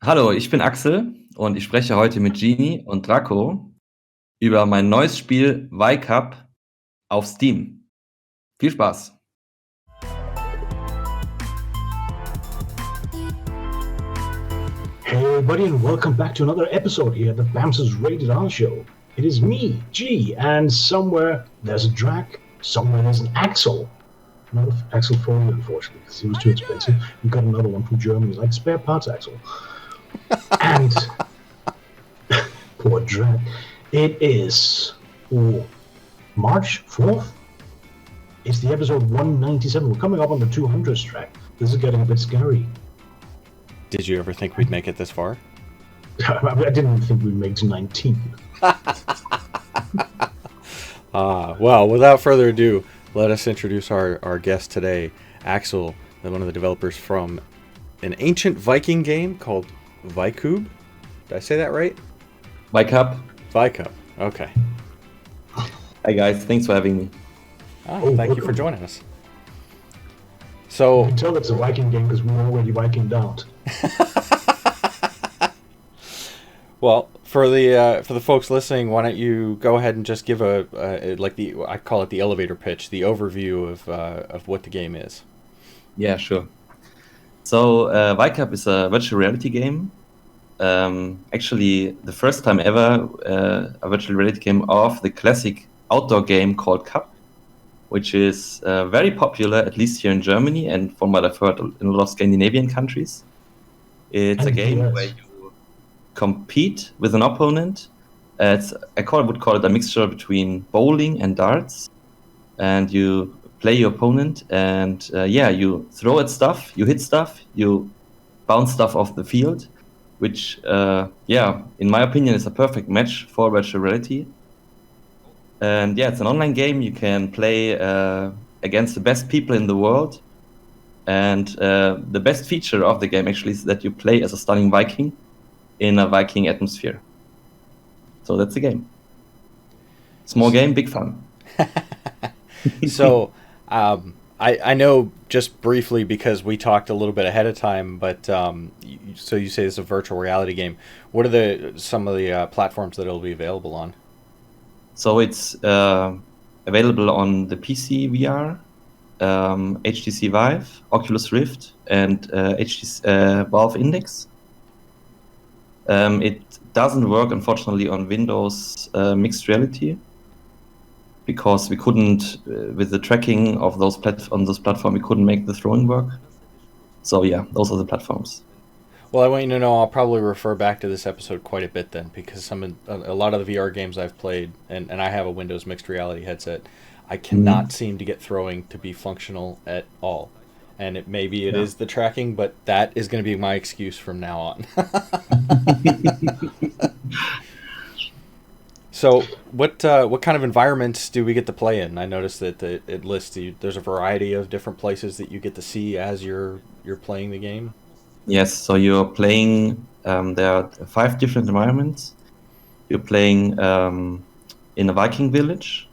Hallo, ich bin Axel und ich spreche heute mit Genie und Draco über mein neues Spiel Vikubb auf Steam. Viel Spaß! Hey everybody, and welcome back to another episode here at the Bammsters Rated R Show. It is me, G, and somewhere there's a Drac, somewhere there's an Axel. Not Axel Foley, unfortunately, because he was too expensive. We got another one from Germany, like spare parts Axel. And poor Drac. It is March 4th. It's the episode 197. We're coming up on the 200th track. This is getting a bit scary. Did you ever think we'd make it this far? I didn't think we'd make to 19. Well, without further ado, let us introduce our guest today, Axel, one of the developers from an ancient Viking game called Vikubb. Did I say that right? Vikubb. Vikubb. Okay. Hi guys, thanks for having me. Thank you for joining us. So, you can tell it's a Viking game because we're already Vikinged out. Well, for the folks listening, why don't you go ahead and just give I call it the elevator pitch, the overview of what the game is. Yeah, sure. So Vikubb is a virtual reality game. Actually, the first time ever a virtual reality game of the classic outdoor game called Cup, which is very popular, at least here in Germany, and from what I've heard, in a lot of Scandinavian countries. It's a game where you compete with an opponent. I would call it a mixture between bowling and darts. And you play your opponent, and you throw at stuff, you hit stuff, you bounce stuff off the field, which, in my opinion, is a perfect match for virtual reality. And it's an online game. You can play against the best people in the world. And the best feature of the game actually is that you play as a stunning Viking in a Viking atmosphere. So that's the game. Small game, big fun. So I know just briefly because we talked a little bit ahead of time, but so you say it's a virtual reality game. What are some of the platforms that it'll be available on? So it's available on the PC VR, HTC Vive, Oculus Rift, and Valve Index. It doesn't work, unfortunately, on Windows mixed reality because we couldn't, with the tracking of those on this platform, we couldn't make the throwing work. So those are the platforms. Well, I want you to know I'll probably refer back to this episode quite a bit then, because a lot of the VR games I've played, and I have a Windows mixed reality headset, I cannot seem to get throwing to be functional at all. And maybe it is the tracking, but that is going to be my excuse from now on. So, what kind of environments do we get to play in? I noticed that it lists there's a variety of different places that you get to see as you're playing the game. Yes, so you're playing, there are 5 different environments. You're playing in a Viking village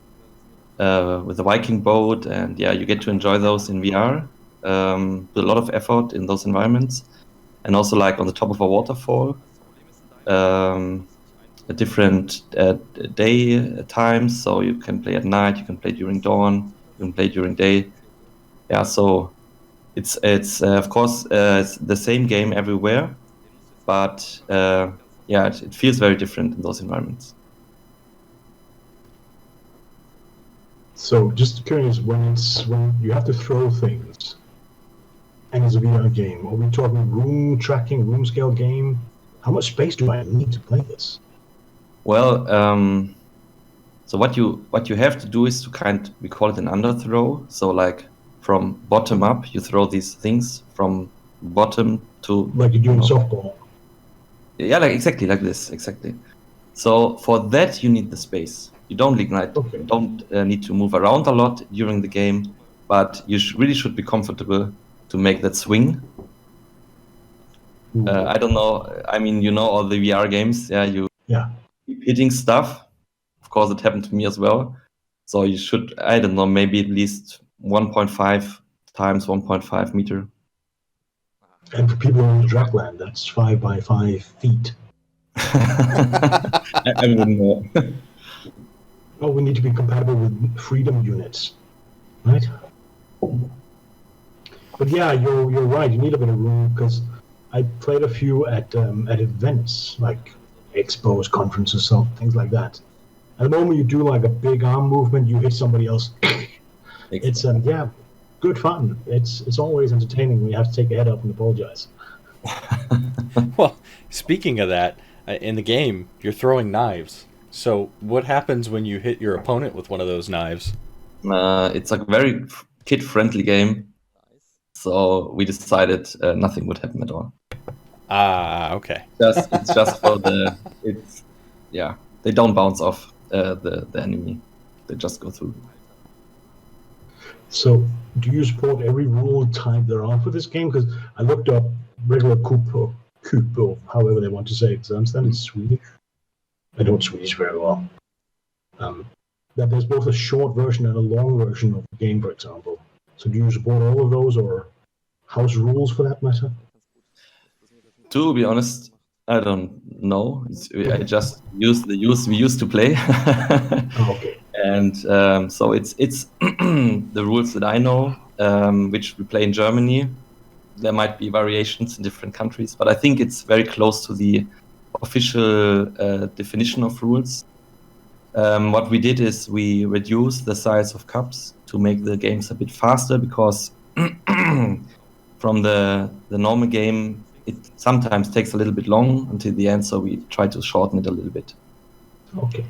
with a Viking boat, and you get to enjoy those in VR with a lot of effort in those environments. And also like on the top of a waterfall, a different day times, so you can play at night, you can play during dawn, you can play during day. So it's of course it's the same game everywhere, but it feels very different in those environments. So just curious, when you have to throw things and it's a VR game, are we talking room tracking, room scale game? How much space do I need to play this? Well, so what you have to do is to we call it an underthrow. So like from bottom up, you throw these things from bottom to... Like you're doing softball. Yeah, exactly like this, exactly. So for that, you need the space. You don't need to move around a lot during the game, but you really should be comfortable to make that swing. I don't know. I mean, all the VR games. You keep hitting stuff. Of course, it happened to me as well. So you should, I don't know, maybe at least 1.5 times 1.5 meter. And for people in Dragland, that's 5 by 5 feet. I wouldn't know. Oh, we need to be compatible with freedom units, right? But yeah, you're right. You need a bit of room because I played a few at events like expos, conferences, so things like that. At the moment you do like a big arm movement, you hit somebody else. It's yeah, good fun. It's always entertaining when you have to take your head up and apologize. Well, speaking of that, in the game, you're throwing knives. So, what happens when you hit your opponent with one of those knives? It's a very kid-friendly game, so we decided nothing would happen at all. Ah, okay. It's just for they don't bounce off the enemy; they just go through. So, do you support every rule type there are for this game? Because I looked up regular coup or however they want to say it. Because I understand it's Swedish. I don't Swedish very well. That there's both a short version and a long version of the game, for example. So, do you support all of those, or house rules for that matter? To be honest, I don't know. I just use the we used to play. Okay. And so it's the rules that I know, which we play in Germany. There might be variations in different countries, but I think it's very close to the official definition of rules. What we did is we reduced the size of cups to make the games a bit faster, because from the normal game, it sometimes takes a little bit long until the end, so we try to shorten it a little bit. Okay.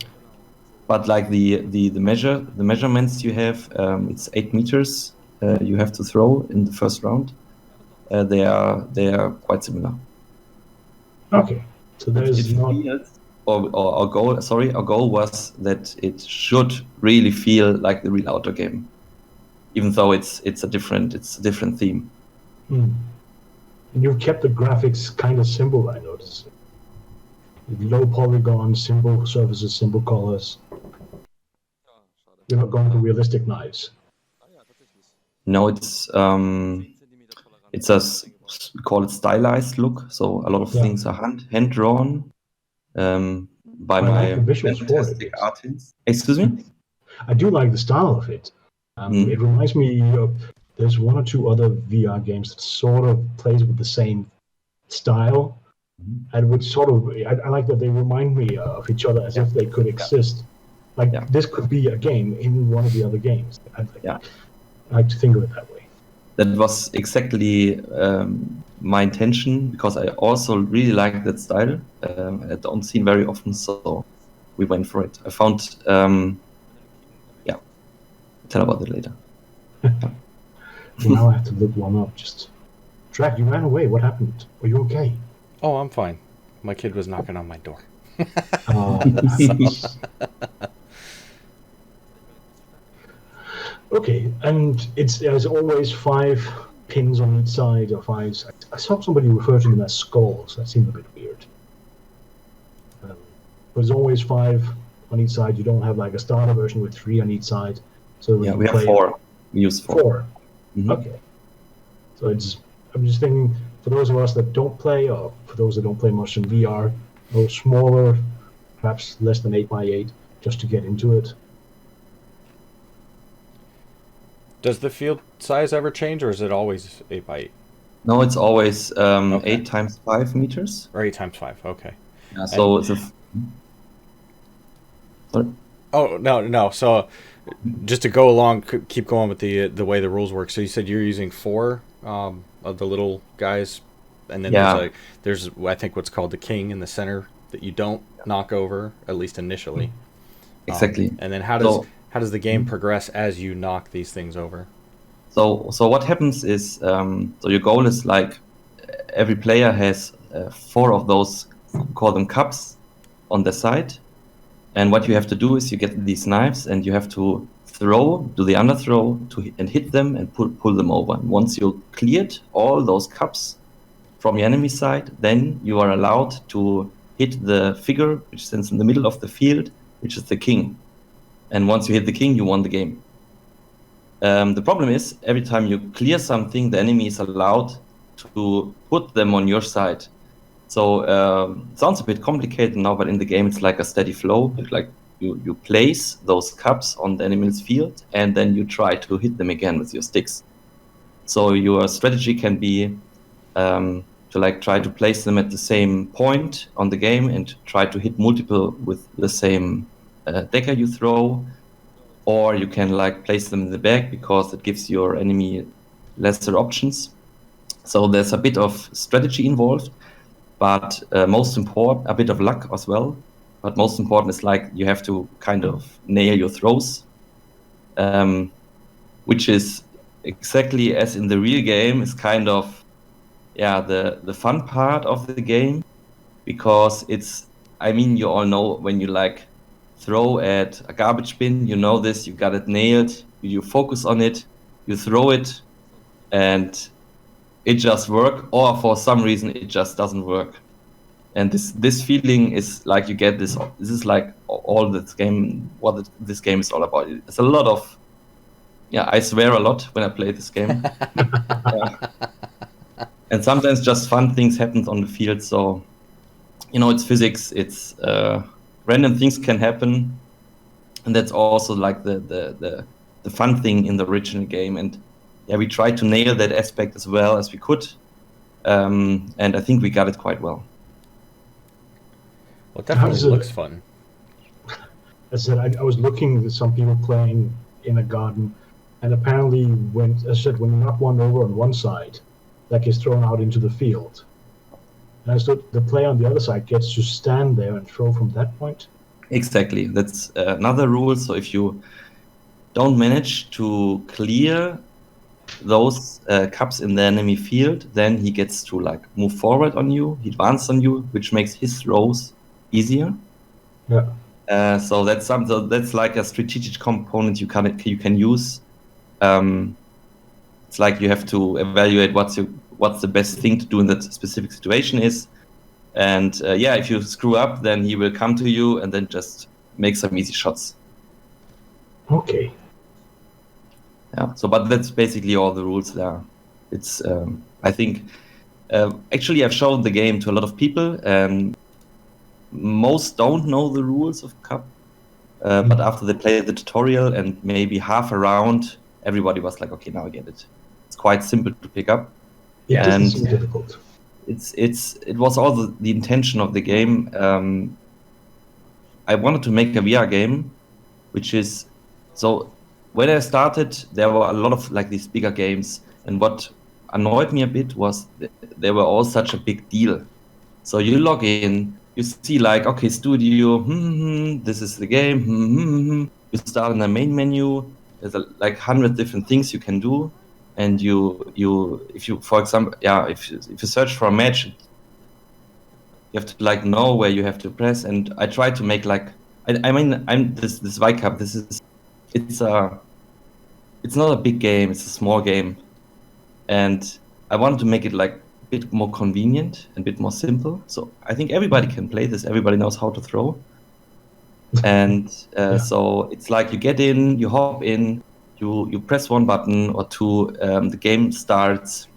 But like the measurements you have, it's 8 meters you have to throw in the first round. They are quite similar. Okay. So there's not. Our goal was that it should really feel like the real outdoor game, even though it's a different theme. And you've kept the graphics kind of simple, I noticed. Low polygon, simple surfaces, simple colors. You're not going for realistic knives. No, it's we call it stylized look. So a lot of things are hand drawn by my fantastic artists. Excuse me? I do like the style of it. It reminds me of, there's one or two other VR games that sort of plays with the same style, and would sort of, I like that they remind me of each other as if they could exist. Like this could be a game in one of the other games. I like to think of it that way. That was exactly my intention, because I also really like that style. I don't see it very often, so we went for it. I found, tell about it later. Well, now I have to look one up. Just, Drag, you ran away. What happened? Are you okay? Oh, I'm fine. My kid was knocking on my door. Okay, and there's always 5 pins on each side, or 5. I saw somebody refer to them as skulls. That seemed a bit weird. But there's always 5 on each side. You don't have like a starter version with 3 on each side. So we have 4. We use 4. 4. Mm-hmm. Okay. So I'm just thinking, for those of us that don't play, or for those that don't play much in VR, or smaller, perhaps less than 8 by 8, just to get into it. Does the field size ever change, or is it always 8 by 8? No, it's always 8 times 5 meters. Or 8 times 5, okay. Yeah, so it's sorry? Oh, no. So just to go along, keep going with the way the rules work. So you said you're using 4 of the little guys, and then there's I think what's called the king in the center that you don't knock over, at least initially. Exactly. And then how does the game progress as you knock these things over? So what happens is, so your goal is like every player has 4 of those, call them cups, on their side. And what you have to do is you get these knives and you have to do the underthrow and hit them and pull them over. And once you cleared all those cups from your enemy side, then you are allowed to hit the figure which stands in the middle of the field, which is the king. And once you hit the king, you won the game. The problem is, every time you clear something, the enemy is allowed to put them on your side. So it sounds a bit complicated now, but in the game it's like a steady flow. You place those cups on the enemy's field, and then you try to hit them again with your sticks. So your strategy can be to like try to place them at the same point on the game and try to hit multiple with the same dagger you throw, or you can like place them in the back because it gives your enemy lesser options. So there's a bit of strategy involved, but most important, a bit of luck as well. But most important is like you have to kind of nail your throws, which is exactly as in the real game is kind of the fun part of the game, because it's, I mean, you all know when you like throw at a garbage bin, you know this, you got it nailed, you focus on it, you throw it, and it just works, or for some reason it just doesn't work. And this feeling is like you get this is like all this game, this game is all about. It's a lot of, I swear a lot when I play this game. And sometimes just fun things happen on the field. So, it's physics. It's random things can happen, and that's also like the fun thing in the original game. And we tried to nail that aspect as well as we could, and I think we got it quite well. Well, it definitely looks fun. I said I was looking at some people playing in a garden, and apparently when you knock one over on one side, that gets thrown out into the field. And so the player on the other side gets to stand there and throw from that point? Exactly. That's another rule. So if you don't manage to clear those cups in the enemy field, then he gets to like move forward on you, he advances on you, which makes his throws easier. Yeah. So that's like a strategic component you can use. It's like you have to evaluate what's the best thing to do in that specific situation is, and if you screw up, then he will come to you and then just make some easy shots. Okay. Yeah. So, but that's basically all the rules there. It's I think actually I've shown the game to a lot of people, and most don't know the rules of Cup. But after they played the tutorial and maybe half a round, everybody was like, okay, now I get it. It's quite simple to pick up. It doesn't seem difficult. It was all the intention of the game. I wanted to make a VR game, which is, so when I started, there were a lot of like these bigger games, and what annoyed me a bit was they were all such a big deal. So you log in, you see like, okay, studio, this is the game, you start in the main menu, there's like 100 different things you can do, and if you for example, if you search for a match, you have to like know where you have to press. And I try to make like, I'm this Vikubb, it's not a big game, it's a small game, and I wanted to make it like a bit more convenient and a bit more simple. So I think everybody can play this, everybody knows how to throw. And so it's like you get in, you hop in, you press one button or two, the game starts,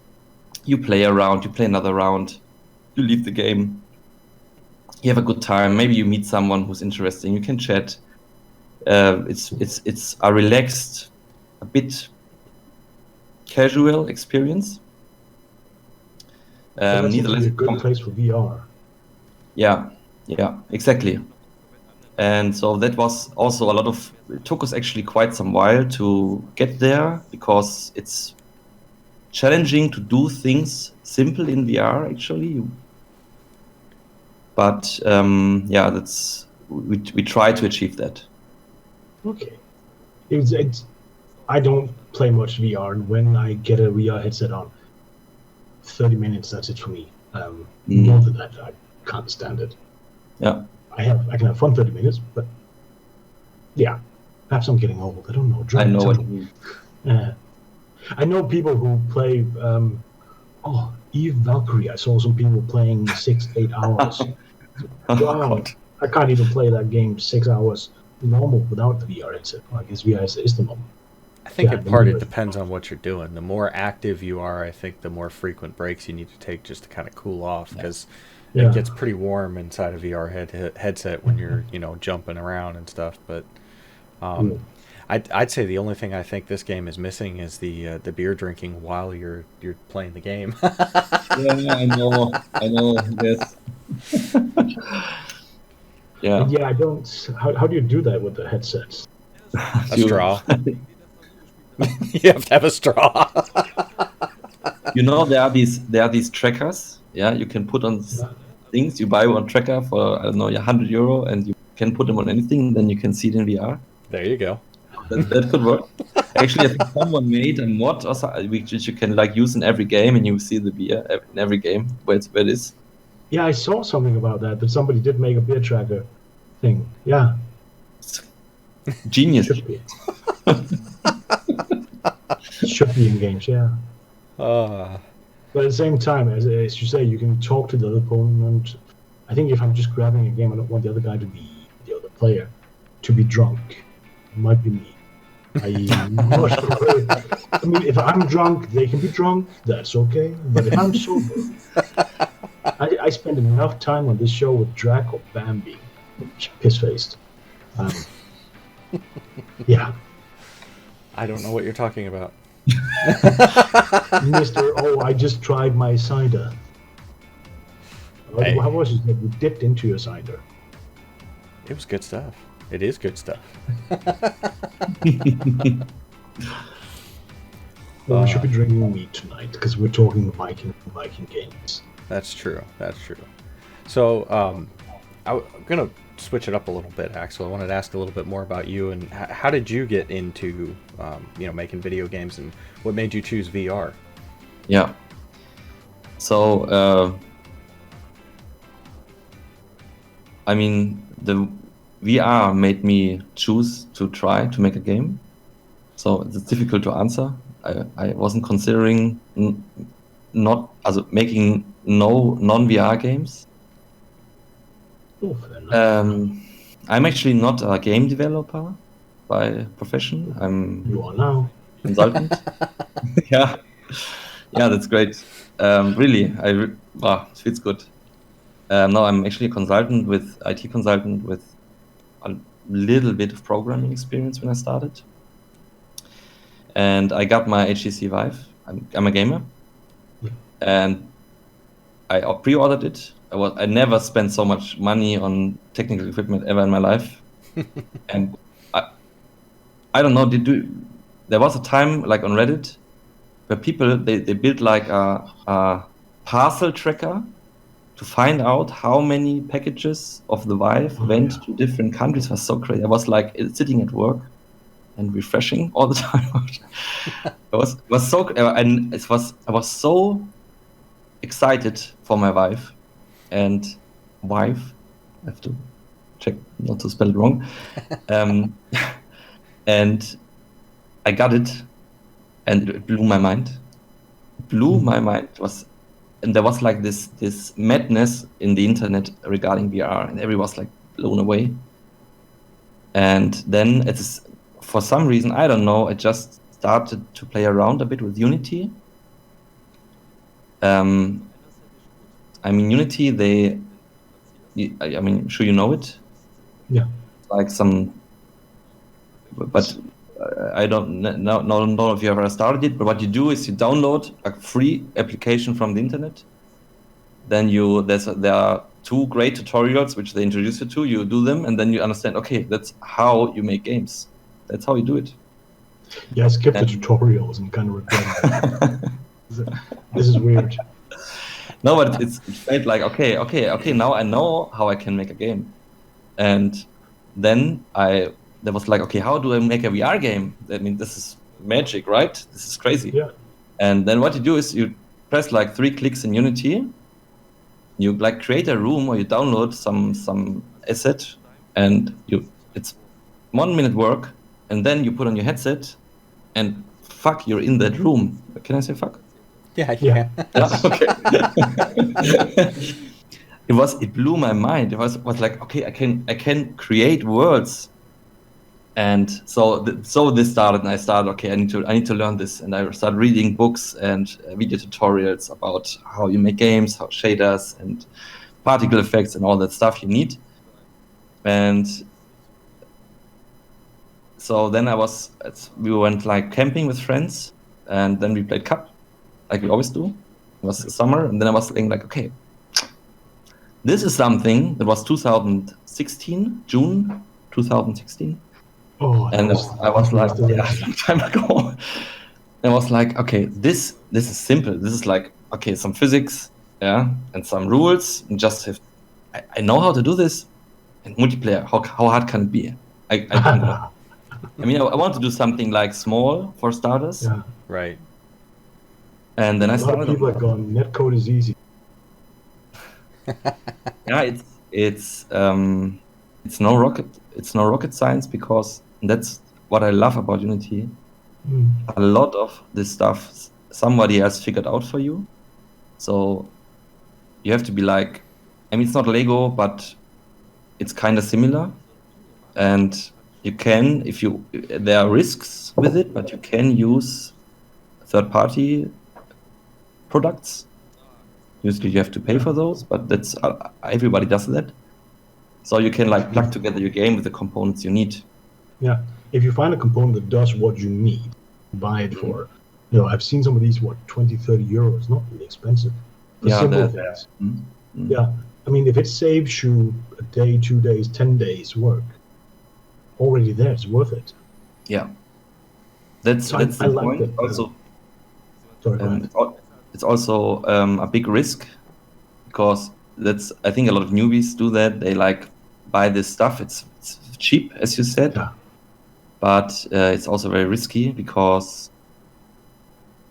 you play a round, you play another round, you leave the game, you have a good time, maybe you meet someone who's interesting, you can chat. It's a relaxed, a bit casual experience. That's a good place for VR. Yeah, exactly. And so that was also it took us actually quite some while to get there, because it's challenging to do things simple in VR actually. But we try to achieve that. Okay. I don't play much VR, and when I get a VR headset on, 30 minutes, that's it for me. More than that, I can't stand it. Yeah. I can have fun 30 minutes, but perhaps I'm getting old. I don't know. I know what you mean. I know people who play Eve Valkyrie. I saw some people playing 6-8 hours. Wow. I can't even play that game 6 hours normal without the VR headset. I guess VR is the normal. I think Yeah, in the part it more- depends on what you're doing. The more active you are, I think the more frequent breaks you need to take just to kind of cool off, because Yeah. it gets pretty warm inside a VR headset when you're jumping around and stuff. But Cool. I'd say the only thing I think this game is missing is the beer drinking while you're playing the game. Yeah, I know. Yes. Yeah. But yeah, I don't. How do you do that with the headsets? A straw. You have to have a straw. There are these trackers. Yeah, you can put on things. You buy one tracker for, I don't know, €100, and you can put them on anything. And then you can see it in VR. There you go. That could work. Actually, I think someone made a mod or something which you can like use in every game, and you see the beer in every game where it is. Yeah, I saw something about that. That somebody did make a beer tracker thing. Yeah, Genius. should be. Should be in games. Yeah. Uh, But at the same time, as you say, you can talk to the other opponent. I think if I'm just grabbing a game, I don't want the other guy to be the other player to be drunk. It might be me. I mean, if I'm drunk, they can be drunk. That's okay. But if I'm sober, I spend enough time on this show with Drac or Bambi, piss-faced. Yeah, I don't know what you're talking about. Mr. Oh, I just tried my cider. Hey. How was it that you dipped into your cider? It was good stuff. It is good stuff. Well, we should be drinking meat tonight because we're talking Viking games. That's true. That's true. So I'm gonna switch it up a little bit, Axel. I wanted to ask a little bit more about you and how did you get into making video games, and what made you choose VR? Yeah. So, I mean, the VR made me choose to try to make a game. So it's difficult to answer. I wasn't considering making no non-VR games. Oh, fair enough. I'm actually not a game developer by profession. You are now. Consultant. Yeah, that's great. Really, it feels good. No, I'm actually a consultant IT consultant with a little bit of programming experience when I started. And I got my HTC Vive. I'm a gamer. And I pre-ordered it. I never spent so much money on technical equipment ever in my life. And I don't know, there was a time like on Reddit where people, they built like a parcel tracker to find out how many packages of the Vive went to different countries. It was so crazy. I was like sitting at work and refreshing all the time. I was so excited for my Vive and Vive. I have to check not to spell it wrong. And I got it, and it blew my mind. And there was like this madness in the internet regarding VR, and everyone was like blown away. And then for some reason, I don't know, I just started to play around a bit with Unity. I mean, Unity, I'm sure you know it. Yeah. Like but I don't know if you ever started it, but what you do is you download a free application from the internet. Then there are 2 great tutorials which they introduce you to. You do them, and then you understand, okay, that's how you make games. That's how you do it. Yeah, I skipped the tutorials and kind of regret it. This is weird. No, but it felt like, okay, now I know how I can make a game. And then there was like, okay, how do I make a VR game? I mean, this is magic, right? This is crazy. Yeah. And then what you do is you press like 3 clicks in Unity. You like create a room, or you download some asset, and it's 1 minute work, and then you put on your headset, and fuck, you're in that room. Can I say fuck? Yeah. Yeah, okay. It blew my mind. It was like, okay, I can create worlds, And so this started, and I started, okay, I need to learn this, and I started reading books and video tutorials about how you make games, how shaders and particle effects and all that stuff you need. And so then we went like camping with friends, and then we played Cup, like we always do. It was summer, and then I was thinking like, okay, this is something that was 2016, June 2016. Oh, And I was like, yeah, some time ago. I was like, okay, this is simple. This is like, okay, some physics, yeah, and some rules. And just have, I know how to do this. And multiplayer, how hard can it be? I mean, I want to do something like small for starters. Yeah. Right. And then I A lot started. of people are going, netcode is easy. Yeah, it's no rocket science, because that's what I love about Unity. A lot of this stuff somebody else figured out for you. So you have to be like, I mean, it's not Lego, but it's kind of similar. And you can, there are risks with it, but you can use third-party products. Usually you have to pay for those, but that's everybody does that. So you can like plug together your game with the components you need. Yeah. If you find a component that does what you need, buy it for, I've seen some of these, 20, 30 euros, not really expensive. For simple things. Yeah. I mean, if it saves you a day, 2 days, 10 days work, already there, it's worth it. Yeah. That's I the like point. that. Also, Sorry, go ahead. it's also a big risk, because I think a lot of newbies do that. They like buy this stuff. It's cheap, as you said, but it's also very risky, because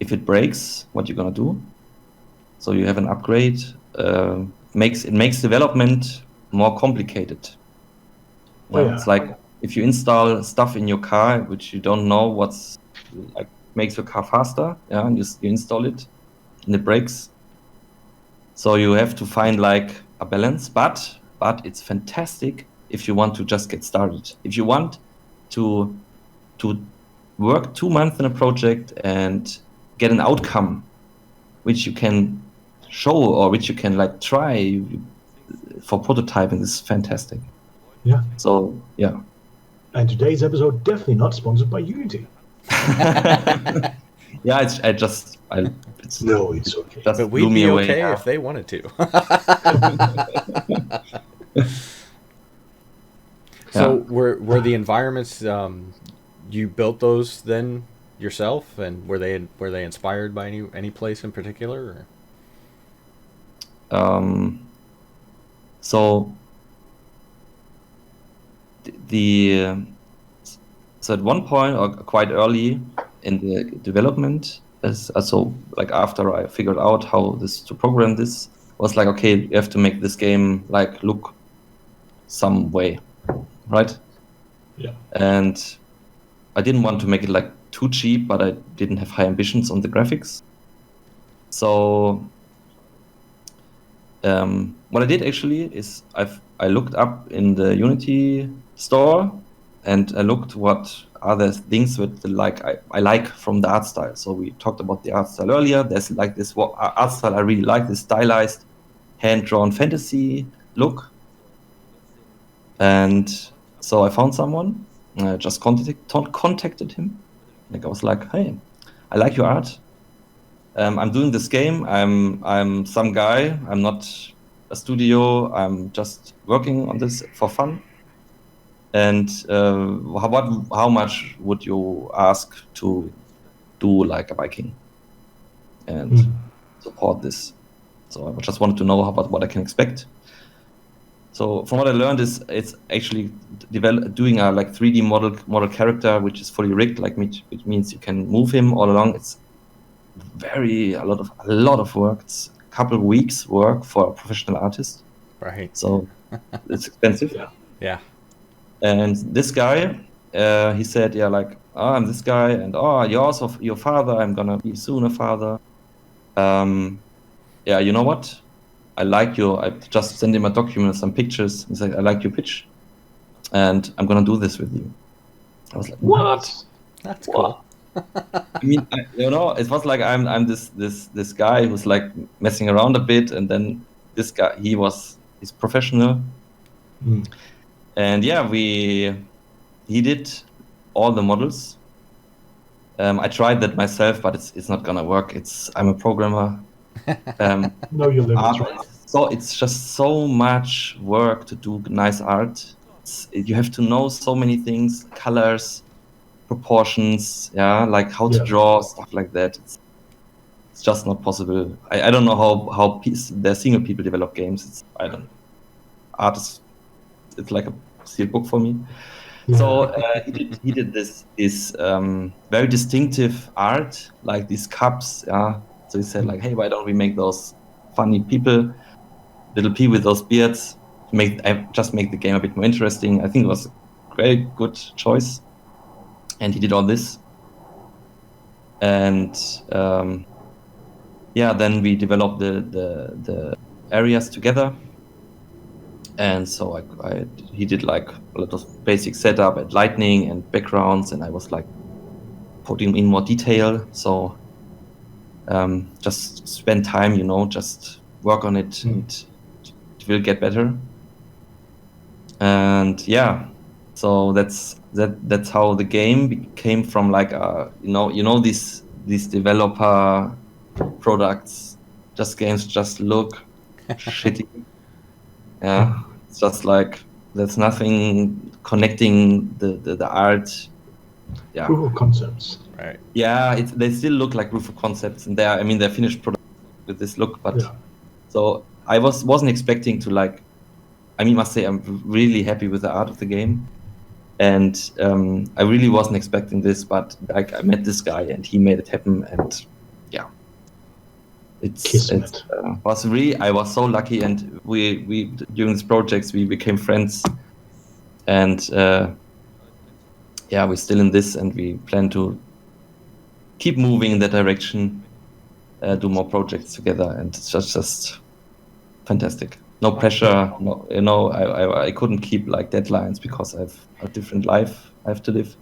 if it breaks, what you're gonna do? So you have an upgrade. It makes development more complicated. It's like if you install stuff in your car which you don't know what's like makes your car faster, and you install it and it breaks. So you have to find like a balance, but it's fantastic if you want to just get started. If you want to work 2 months in a project and get an outcome which you can show, or which you can like try for prototyping, is fantastic. Yeah. So yeah. And today's episode definitely not sponsored by Unity. Yeah, it's no, it's okay. Just But we'd be okay if they wanted to. So were the environments you built those then yourself, and were they inspired by any place in particular? Or? So so at one point, or quite early in the development, so like after I figured out how to program this, was like, okay, you have to make this game like look some way, right? Yeah. And I didn't want to make it like too cheap, but I didn't have high ambitions on the graphics. So what I did actually is I looked up in the Unity store, and I looked what are the things that I like from the art style. So we talked about the art style earlier. There's like this art style I really like, this stylized, hand-drawn fantasy look. And so I found someone, I just contacted him. Like I was like, hey, I like your art. I'm doing this game. I'm some guy. I'm not a studio. I'm just working on this for fun. And how much would you ask to do like a Viking and support this? So I just wanted to know about what I can expect. So from what I learned is it's actually doing a like 3D model character which is fully rigged, like which means you can move him all along. It's a lot of work. It's a couple of weeks work for a professional artist. Right. So it's expensive. Yeah. And this guy, he said, yeah, like, oh, I'm this guy, and oh, you're also your father. I'm gonna be soon a father. Yeah, you know what? I like your. I just sent him a document, some pictures. He's like, I like your pitch, and I'm gonna do this with you. I was like, what? That's cool. I mean, it was like I'm this guy who's like messing around a bit, and then this guy he's professional, and yeah, he did all the models. I tried that myself, but it's not gonna work. I'm a programmer. Know your limits, right? So it's just so much work to do nice art. You have to know so many things, colors, proportions, like how to draw, stuff like that. It's just not possible. I don't know how the single people develop games. I don't know. Art it's like a sealed book for me. Yeah. So he did this very distinctive art, like these cups. Yeah. So he said like, hey, why don't we make those funny people, little P with those beards, just make the game a bit more interesting. I think it was a very good choice. And he did all this. And then we developed the areas together. And so he did like a lot of basic setup and lighting and backgrounds, and I was like putting in more detail. So just spend time, just work on it, and it will get better. And so that's how the game came from, like these developer products, games just look shitty. Yeah, it's just like there's nothing connecting the art. Yeah, Proof of concepts. Right. Yeah, they still look like proof of concepts, and they're finished products with this look. But so I wasn't expecting to like. I mean, must say I'm really happy with the art of the game, and I really wasn't expecting this. But like, I met this guy, and he made it happen, and yeah. I was so lucky, and we during these projects we became friends, and we're still in this, and we plan to keep moving in that direction, do more projects together, and it's just fantastic. No pressure, I couldn't keep like deadlines because I have a different life I have to live.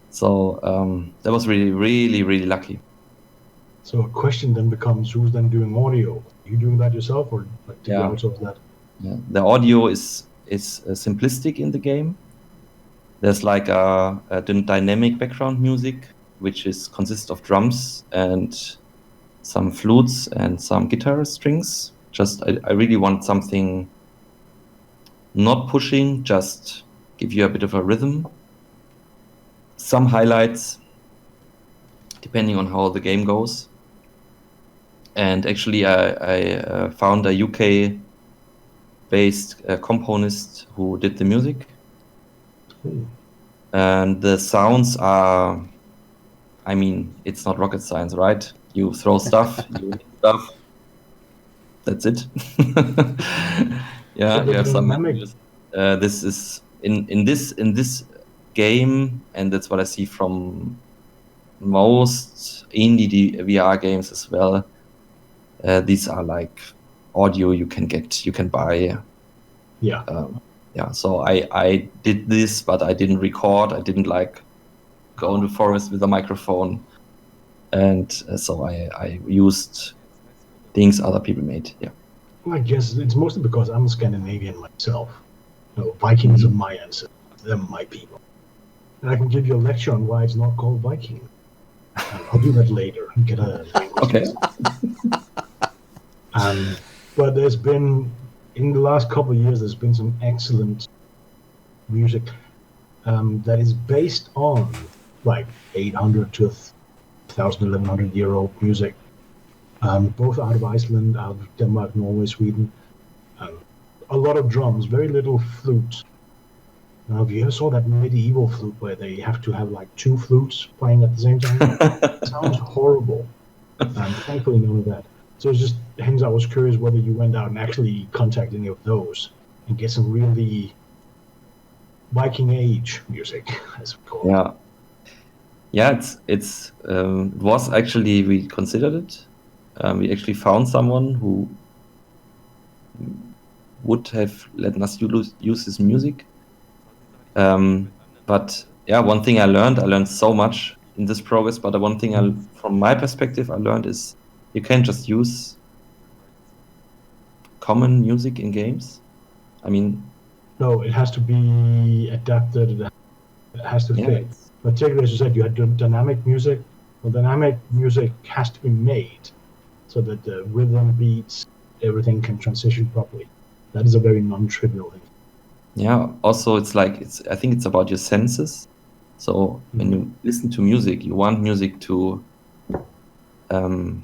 So that was really, really, really lucky. So a question then becomes, who's then doing audio? Are you doing that yourself, or did you outsource that? Yeah, the audio is simplistic in the game. There's like a dynamic background music, which consists of drums and some flutes and some guitar strings. I really want something not pushing, just give you a bit of a rhythm. Some highlights, depending on how the game goes. And actually, I found a UK-based componist who did the music. And the sounds are, I mean, it's not rocket science, right? You throw stuff, you hit stuff. That's it. You have some. This is in this game, and that's what I see from most indie VR games as well. These are like audio you can buy. So I did this, but I didn't record. I didn't like go in the forest with a microphone, and so I used things other people made. Yeah. Well, I guess it's mostly because I'm Scandinavian myself. Vikings are my ancestors. They're my people. And I can give you a lecture on why it's not called Viking. I'll do that later and get a language. Okay. But there's been, in the last couple of years, there's been some excellent music that is based on like 800 to 1,000, 1,100-year-old music, both out of Iceland, out of Denmark, Norway, Sweden. A lot of drums, very little flute. Now, if you ever saw that medieval flute where they have to have like two flutes playing at the same time, it sounds horrible. Thankfully, none of that. So it's just, hence I was curious whether you went out and actually contacted any of those and get some really Viking Age music, as we call it. Yeah, it was actually, we considered it. We actually found someone who would have let us use his music. But one thing I learned so much in this progress, but the one thing from my perspective I learned is you can't just use common music in games. I mean, no, it has to be adapted. It has to fit. Particularly, as you said, you had dynamic music. Well, dynamic music has to be made so that the rhythm, beats, everything can transition properly. That is a very non-trivial thing. Yeah. Also, I think it's about your senses. So when you listen to music, you want music to, enter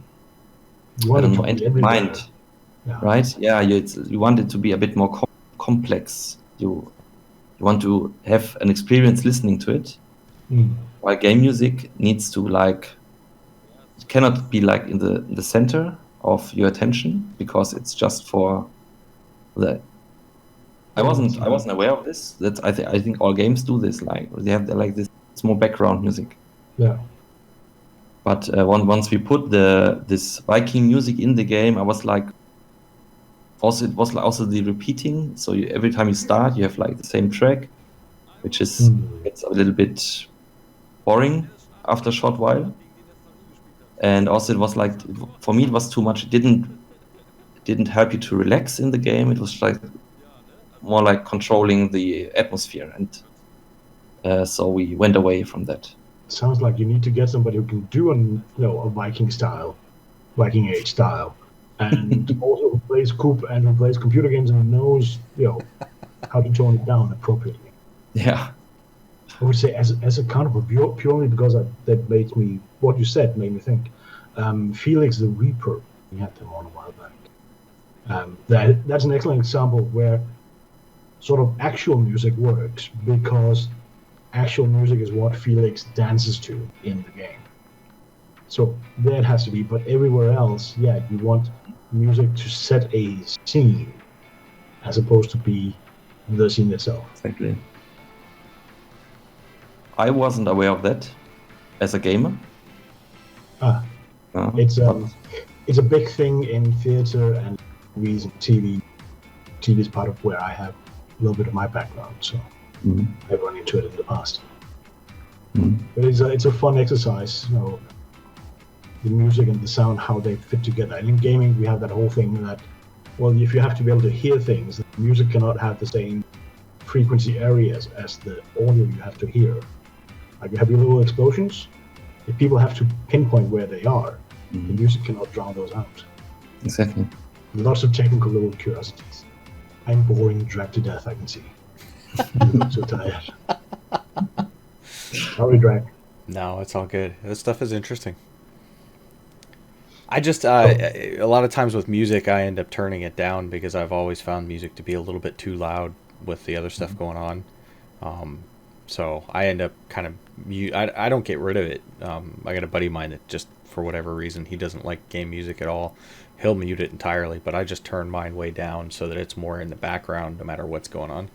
your mind, right? Yeah. You want it to be a bit more complex. You want to have an experience listening to it. While game music needs to it cannot be like in the center of your attention because it's just for the. I wasn't aware of this. I think all games do this. Like they have this. It's more background music. Yeah. But once we put this Viking music in the game, I was like. Also, it was also the repeating. So every time you start, you have like the same track, which is it's a little bit boring after a short while. And also, it was like for me, it was too much. It didn't help you to relax in the game. It was like more like controlling the atmosphere, and so we went away from that. Sounds like you need to get somebody who can do a Viking Age style, and also who plays Coop and who plays computer games and knows how to tone it down appropriately. Yeah. I would say as a counter, purely because what you said made me think. Felix the Reaper, we had them on a while back. That's an excellent example where sort of actual music works because actual music is what Felix dances to in the game. So that has to be, but everywhere else, you want music to set a scene as opposed to be the scene itself. Exactly. I wasn't aware of that as a gamer. It's a big thing in theater and movies and TV. TV is part of where I have a little bit of my background, so I've run into it in the past. But it's a fun exercise, the music and the sound, how they fit together. And in gaming, we have that whole thing that, if you have to be able to hear things, the music cannot have the same frequency areas as the audio you have to hear. Like you have your little explosions. If people have to pinpoint where they are, the music cannot drown those out. Exactly. Lots of technical little curiosities. I'm boring, dragged to death, I can see. I'm so tired. Sorry, Drag. No, it's all good. This stuff is interesting. I just, a lot of times with music, I end up turning it down because I've always found music to be a little bit too loud with the other stuff going on. So I end up kind of, I don't get rid of it. I got a buddy of mine that just, for whatever reason, he doesn't like game music at all. He'll mute it entirely, but I just turn mine way down so that it's more in the background no matter what's going on.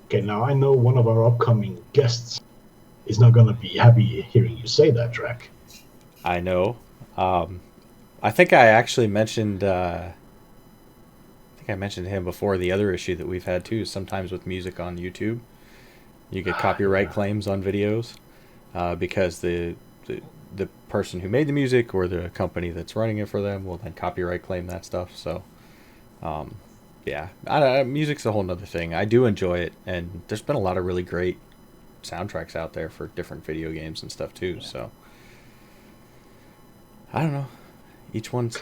Okay, now I know one of our upcoming guests is not going to be happy hearing you say that, Drake. I know. I think I actually mentioned him before. The other issue that we've had too, sometimes with music on YouTube, you get copyright claims on videos because the person who made the music or the company that's running it for them will then copyright claim that stuff. So music's a whole nother thing. I do enjoy it, and there's been a lot of really great soundtracks out there for different video games and stuff too. So I don't know. Each one's.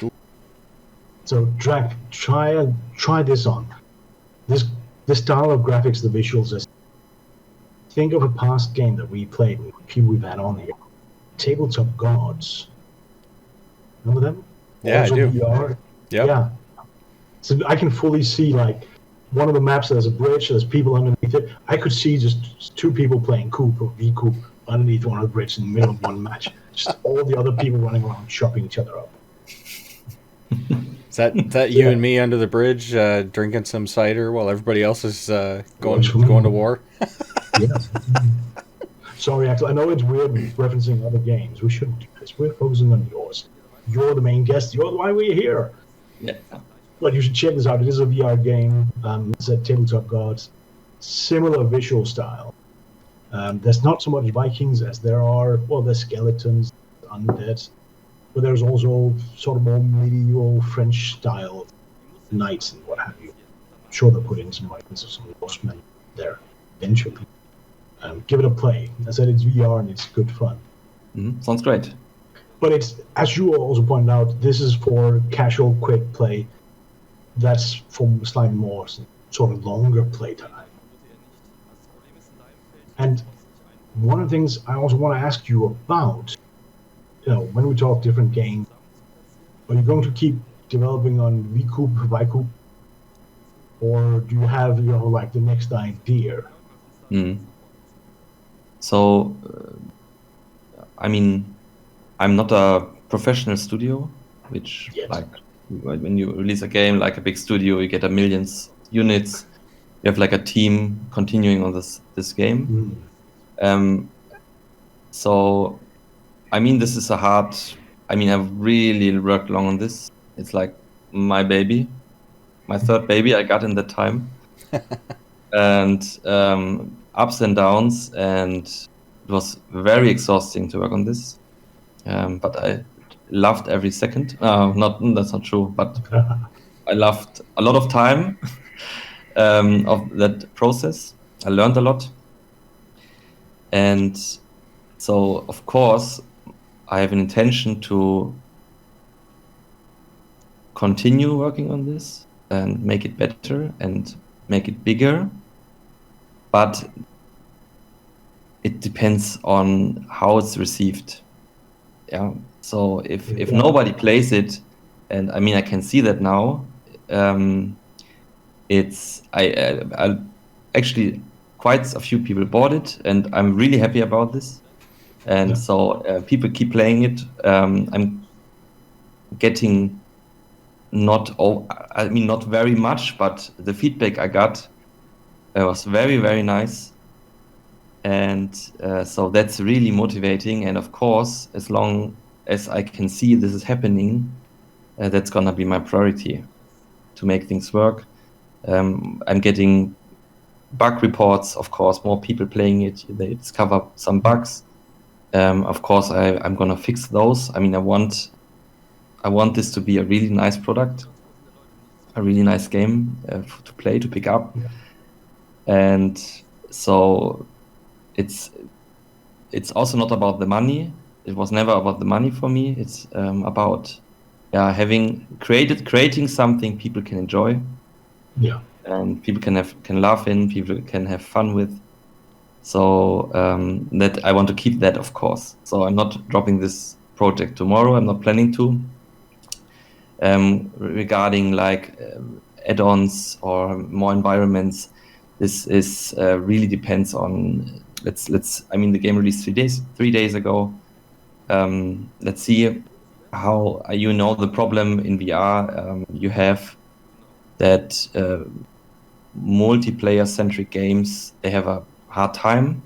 So, Drake, try this on. This style of graphics, the visuals. Think of a past game that we played with people we've had on here. Tabletop Gods. Remember them? Yeah, I do. VR. Yep. Yeah. So I can fully see like one of the maps. There's a bridge. There's people underneath it. I could see just two people playing Coop or Vikubb underneath one of the bridges in the middle of one match. Just all the other people running around chopping each other up. Is that you and me under the bridge drinking some cider while everybody else is going to war? Yes. Sorry, Axel. I know it's weird referencing other games. We shouldn't do this. We're focusing on yours. You're the main guest. You're why we're here. Yeah. But you should check this out. It is a VR game. It's at Tabletop Gods. Similar visual style. There's not so much Vikings as there are, well, there's skeletons, undead, but there's also sort of more medieval French style knights and what have you. I'm sure they're putting some Vikings or some Norsemen there eventually. Give it a play. I said it's VR and it's good fun. Sounds great. But it's, as you also pointed out, this is for casual, quick play. That's for slightly more sort of longer playtime. And one of the things I also want to ask you about, when we talk different games, are you going to keep developing on Vikubb, or do you have, like the next idea? So, I mean, I'm not a professional studio, which like when you release a game like a big studio, you get a millions units. You have like a team continuing on this game. So, I mean, this is I've really worked long on this. It's like my baby, my third baby I got in that time. And ups and downs, and it was very exhausting to work on this. But I loved every second. That's not true, but I loved a lot of time of that process. I learned a lot. And so, of course, I have an intention to continue working on this and make it better and make it bigger. But it depends on how it's received. Yeah. So if nobody plays it, and I mean I can see that now, it's I actually quite a few people bought it, and I'm really happy about this. And so people keep playing it. I'm getting not very much, but the feedback I got was very, very nice. And so that's really motivating. And of course, as long as I can see this is happening, that's going to be my priority to make things work. I'm getting bug reports, of course, more people playing it. They discover some bugs. Of course, I'm going to fix those. I mean, I want this to be a really nice product, a really nice game to play, to pick up. And so it's also not about the money. It was never about the money for me. It's about creating something people can enjoy. Yeah. And people can laugh in, people can have fun with. So that I want to keep that, of course. So I'm not dropping this project tomorrow. I'm not planning to. Regarding like add-ons or more environments, this is really depends on. I mean, the game released 3 days ago. Let's see how the problem in VR you have that multiplayer-centric games, they have a hard time.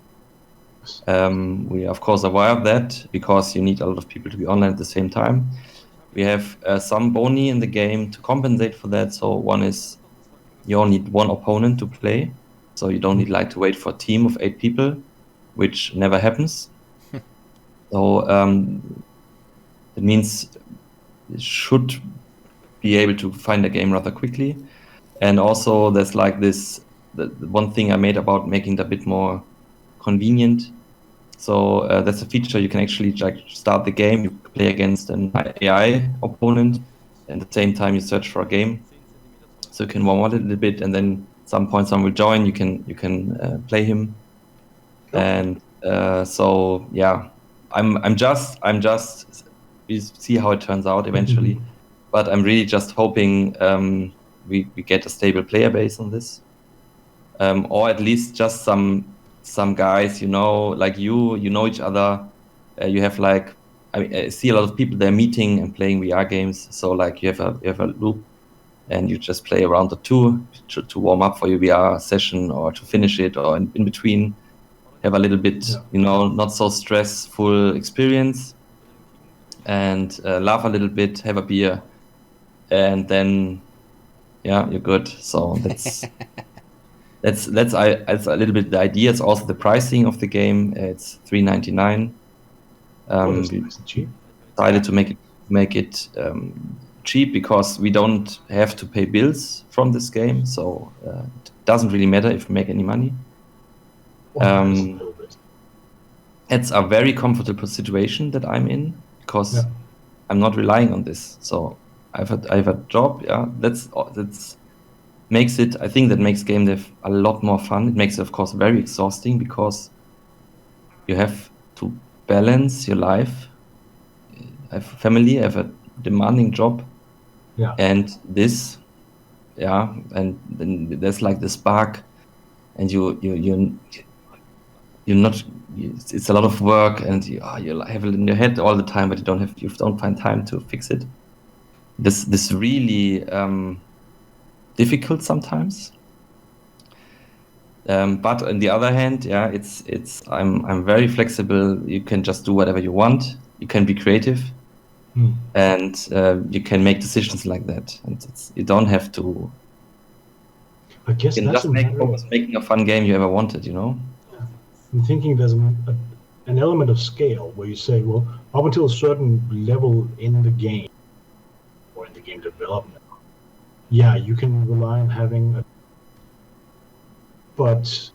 We are, of course, aware of that because you need a lot of people to be online at the same time. We have some boni in the game to compensate for that. So one is you only need one opponent to play. So you don't need to wait for a team of 8 people, which never happens. So it means you should be able to find a game rather quickly. And also there's like the one thing I made about making it a bit more convenient. So that's a feature you can actually start the game, you play against an AI opponent, and at the same time you search for a game. So you can warm up a little bit, and then at some point someone will join. You can play him, and so yeah, I'm just we see how it turns out eventually, but I'm really just hoping we get a stable player base on this, or at least just some guys, like you know each other. You have I see a lot of people, they're meeting and playing VR games. So like you have a loop, and you just play around the two to warm up for your VR session, or to finish it, or in between have a little bit, not so stressful experience, and laugh a little bit, have a beer, and then you're good. So that's That's a little bit the idea. It's also the pricing of the game. It's $3.99. That's We nice and cheap. decided to make it cheap because we don't have to pay bills from this game, so it doesn't really matter if we make any money. Well, nice, a little bit. It's a very comfortable situation that I'm in because I'm not relying on this. So I have a job. Yeah, that's makes it. I think that makes game dev a lot more fun. It makes it, of course, very exhausting because you have to balance your life. I have a family. I have a demanding job. Yeah. And this, and then there's like the spark, and you're not. It's a lot of work, and you have it in your head all the time, but you don't find time to fix it. This really difficult sometimes. But on the other hand, I'm very flexible. You can just do whatever you want. You can be creative. And you can make decisions like that, and you don't have to. I guess you can that's just making a fun game you ever wanted, you know. I'm thinking there's an element of scale where you say, well, up until a certain level in the game or in the game development, you can rely on having but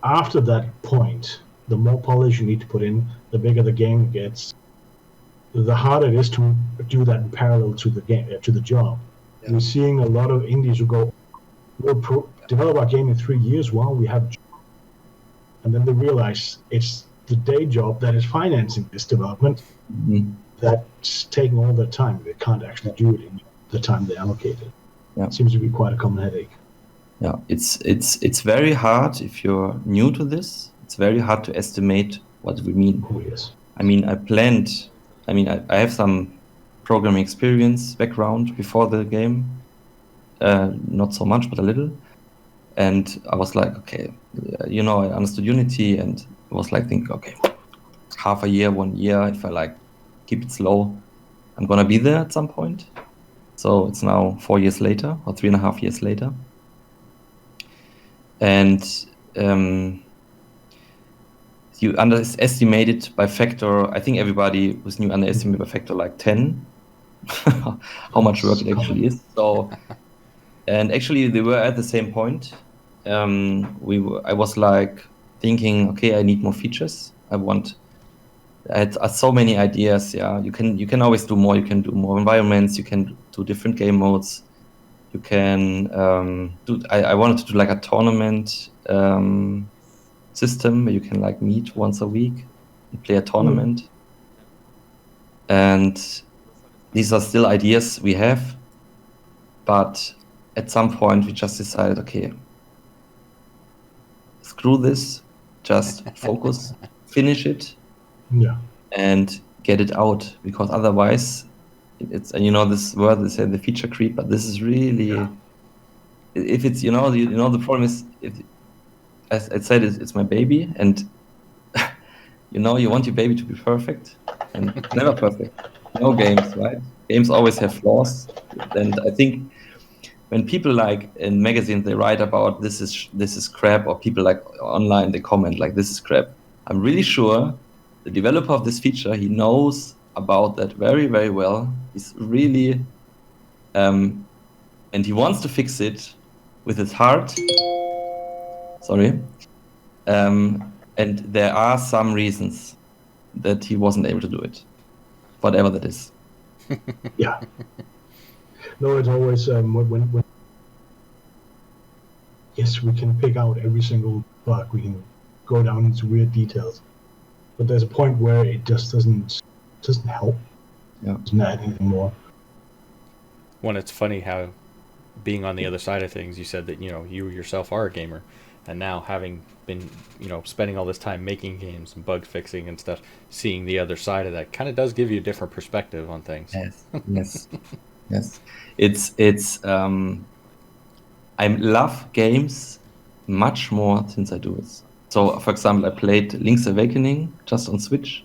after that point, the more polish you need to put in, the bigger the game gets, the harder it is to do that in parallel to the game, to the job. We're seeing a lot of indies who go, we'll develop our game in 3 years while we have, and then they realize it's the day job that is financing this development that's taking all their time. They can't actually do it in the time they allocated. It seems to be quite a common headache. Yeah, it's very hard if you're new to this. It's very hard to estimate what we mean. Oh, yes. I mean, I have some programming experience background before the game. Not so much, but a little. And I was like, okay, I understood Unity, and it was like, think, okay, half a year, 1 year, if I keep it slow, I'm gonna be there at some point. So it's now 4 years later, or 3.5 years later. And you underestimate it by factor. I think everybody who's new underestimated by factor 10. How much work it actually is. So, and actually they were at the same point. I was thinking, okay, I need more features. I had so many ideas. Yeah, you can always do more. You can do more environments. You can do different game modes. You can I wanted to do a tournament system where you can meet once a week and play a tournament. And these are still ideas we have, but at some point we just decided, okay, screw this, just focus, finish it, and get it out, because otherwise it's, and this word, they say the feature creep, but this is really, if it's, the problem is, as I said, it's my baby, and you want your baby to be perfect, and it's never perfect. No games, right? Games always have flaws, and I think when people in magazines they write about this is crap, or people online they comment this is crap, I'm really sure the developer of this feature, he knows about that very, very well. He's really, and he wants to fix it with his heart. Sorry. And there are some reasons that he wasn't able to do it, whatever that is. Yeah. No, it's always when yes, we can pick out every single bug. We can go down into weird details, but there's a point where it just doesn't help. Yeah. Doesn't add anything more. Well, it's funny how, being on the other side of things, you said that you yourself are a gamer, and now having been spending all this time making games and bug fixing and stuff, seeing the other side of that kind of does give you a different perspective on things. Yes. It's I love games much more since I do it. So, for example, I played Link's Awakening just on Switch,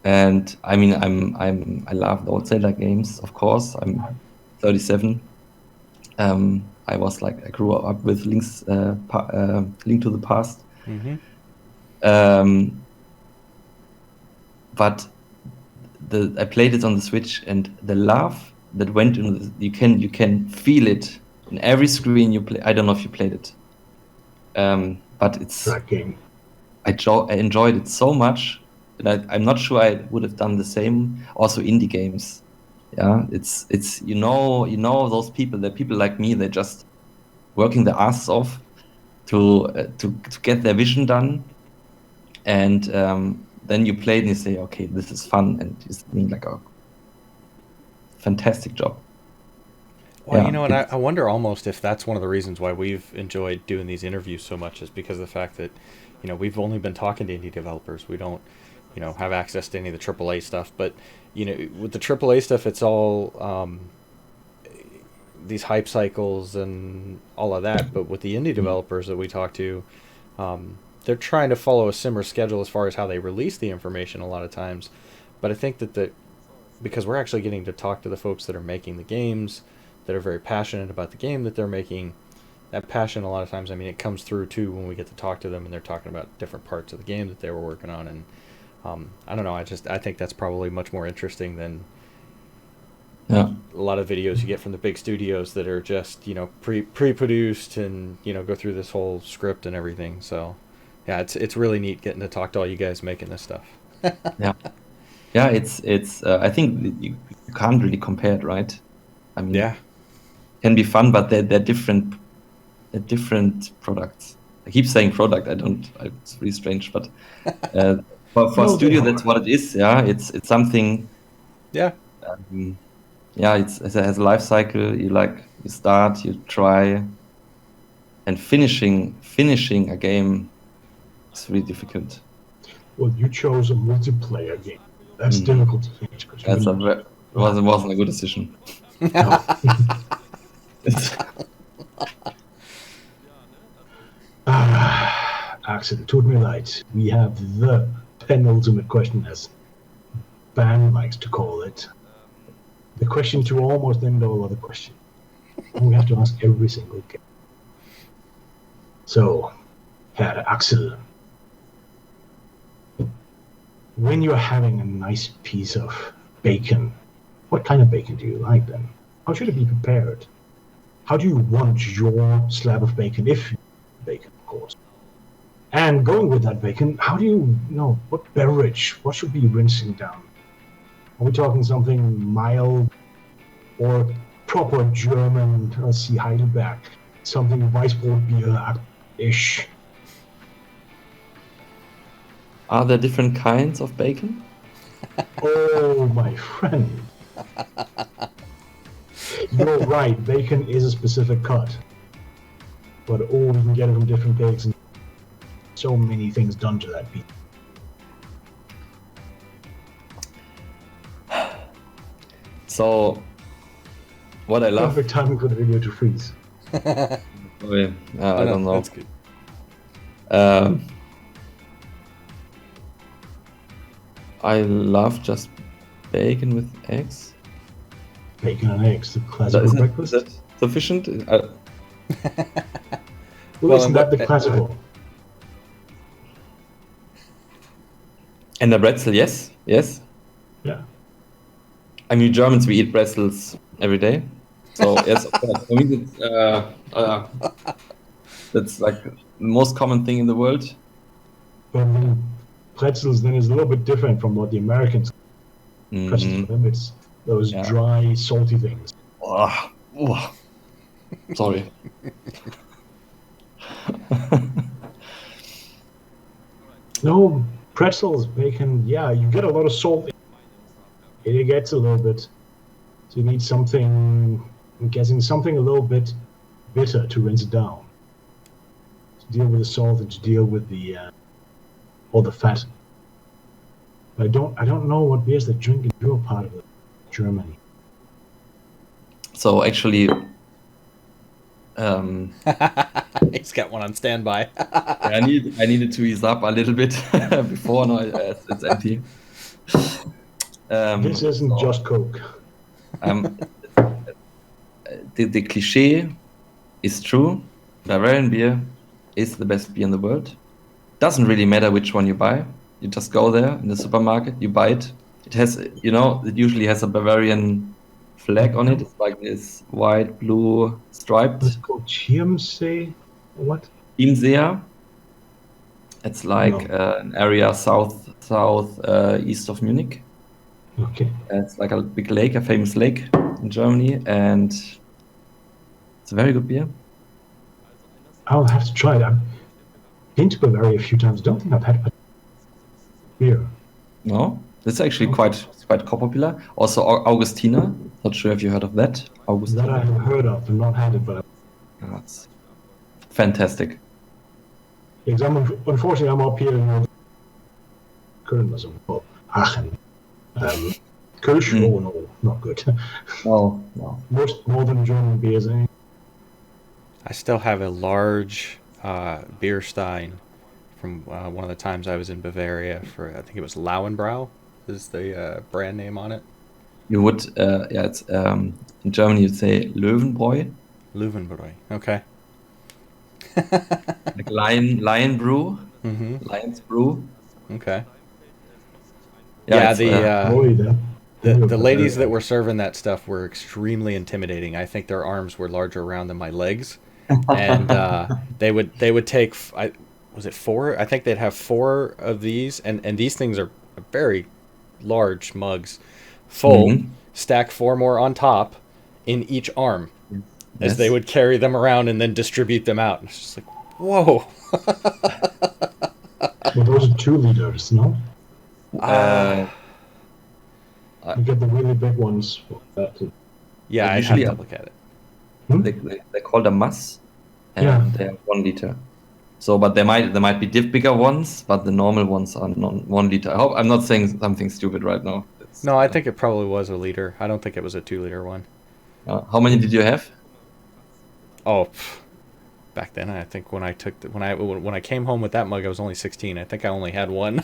and I love the old Zelda games. Of course, I'm 37. I grew up with Link to the Past. Mm-hmm. But I played it on the Switch, and the love that went into you can feel it in every screen you play. I don't know if you played it, but it's Track game. I enjoyed it so much, and I'm not sure I would have done the same. Also, indie games, yeah, it's those people, the people like me, they're just working their asses off to get their vision done, and then you play it and you say, okay, this is fun, and it's been like a fantastic job. Well, Yeah, you know what? I wonder almost if that's one of the reasons why we've enjoyed doing these interviews so much is because of the fact that, we've only been talking to indie developers. We don't, have access to any of the AAA stuff. But, with the AAA stuff, it's all these hype cycles and all of that. But with the indie developers that we talk to, they're trying to follow a similar schedule as far as how they release the information a lot of times. But I think that because we're actually getting to talk to the folks that are making the games, that are very passionate about the game that they're making. That passion, a lot of times, it comes through too when we get to talk to them and they're talking about different parts of the game that they were working on. And I don't know, I think that's probably much more interesting than a lot of videos you get from the big studios that are just pre-produced and go through this whole script and everything. So yeah, it's really neat getting to talk to all you guys making this stuff. Yeah, it's I think you can't really compare it, right? Yeah. Can be fun, but they're different. They're different products. I keep saying product. It's really strange, but for a studio, that's what it is. Yeah, it's something. Yeah. Yeah, it has a life cycle. You start, you try, and finishing a game is really difficult. Well, you chose a multiplayer game. That's difficult to finish. Wasn't a good decision. Axel, tut mir leid. We have the penultimate question, as Bam likes to call it. The question to almost end all other questions. And we have to ask every single game. So, Herr Axel, when you're having a nice piece of bacon, what kind of bacon do you like then? How should it be prepared? How do you want your slab of bacon, if you bacon, of course? And going with that bacon, how do you what beverage, what should be rinsing down? Are we talking something mild or proper German, let's see, Heidelberg, something Weissbrot beer-ish? Are there different kinds of bacon? Oh, my friend. You're right, bacon is a specific cut. But we can get it from different pigs and so many things done to that beef. So, what I love... Perfect timing for the video to freeze. I don't know. That's good. I love just bacon with eggs. Bacon and eggs, the classical breakfast. Is that sufficient? Well, isn't that the classical? And the pretzel, yes. Yeah. I mean, Germans, we eat pretzels every day. So, yes, of course. I mean, that's like the most common thing in the world. But pretzels then is a little bit different from what the Americans pretzels for them. It's those dry, salty things. Sorry. No, pretzels, bacon, yeah, you get a lot of salt. It gets a little bit. So you need something, I'm guessing something a little bit bitter to rinse it down. To deal with the salt and to deal with the all the fat. But I don't know what beers they drink in your part of Germany. So actually, he's got one on standby. I needed to ease up a little bit before. No, it's empty. This isn't just Coke. The cliche is true. Bavarian beer is the best beer in the world. Doesn't really matter which one you buy. You just go there in the supermarket, you buy it. It has, it usually has a Bavarian flag on it. It's like this white, blue, striped. What's it called? Chiemsee? What? Chiemsee. It's like an area east of Munich. Okay. It's like a big lake, a famous lake in Germany, and it's a very good beer. I'll have to try it. I've been to Bavaria a few times. Don't think I've had beer. No, it's actually quite popular. Also, Augustiner. Not sure if you heard of that. That I have heard of and not had it, but It's fantastic. because unfortunately I'm up here in Köln, well, Aachen. Kirsch, oh no, not good. No. Most northern German beers, eh? I still have a large beer stein from one of the times I was in Bavaria for, I think it was Lauenbrau is the brand name on it. You would, it's in Germany you'd say Löwenbräu, Löwenbräu, okay. like lion brew, lion's brew. Okay. Yeah, the ladies that were serving that stuff were extremely intimidating. I think their arms were larger around than my legs, and they would take. Was it 4? I think they'd have 4 of these, and these things are very large mugs, full. Stack 4 more on top in each arm, as they would carry them around and then distribute them out. It's just like, whoa. Well, those are 2 liters, no? You get the really big ones. Yeah, I'd have to look at it. They're called a mass, and they are 1 liter. So, but there might be bigger ones, but the normal ones are 1 liter. I hope I'm not saying something stupid right now. No, I think it probably was a liter. I don't think it was a 2-liter one. How many did you have? Oh, back then I think when I came home with that mug, I was only 16. I think I only had 1.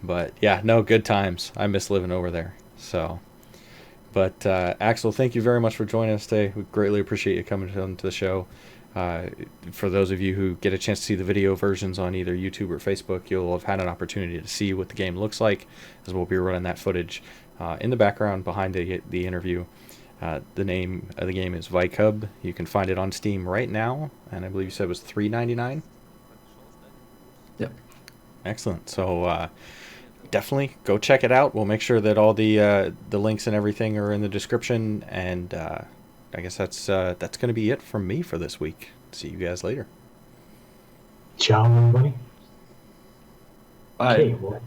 But yeah, no, good times. I miss living over there. So, but Axel, thank you very much for joining us today. We greatly appreciate you coming on to the show. For those of you who get a chance to see the video versions on either YouTube or Facebook, you'll have had an opportunity to see what the game looks like, as we'll be running that footage in the background behind the interview. The name of the game is Vikubb. You can find it on Steam right now, and I believe you said it was $3.99. Yep. Excellent. So definitely go check it out. We'll make sure that all the links and everything are in the description, and I guess that's going to be it from me for this week. See you guys later. Ciao, everybody. Bye. Okay, well,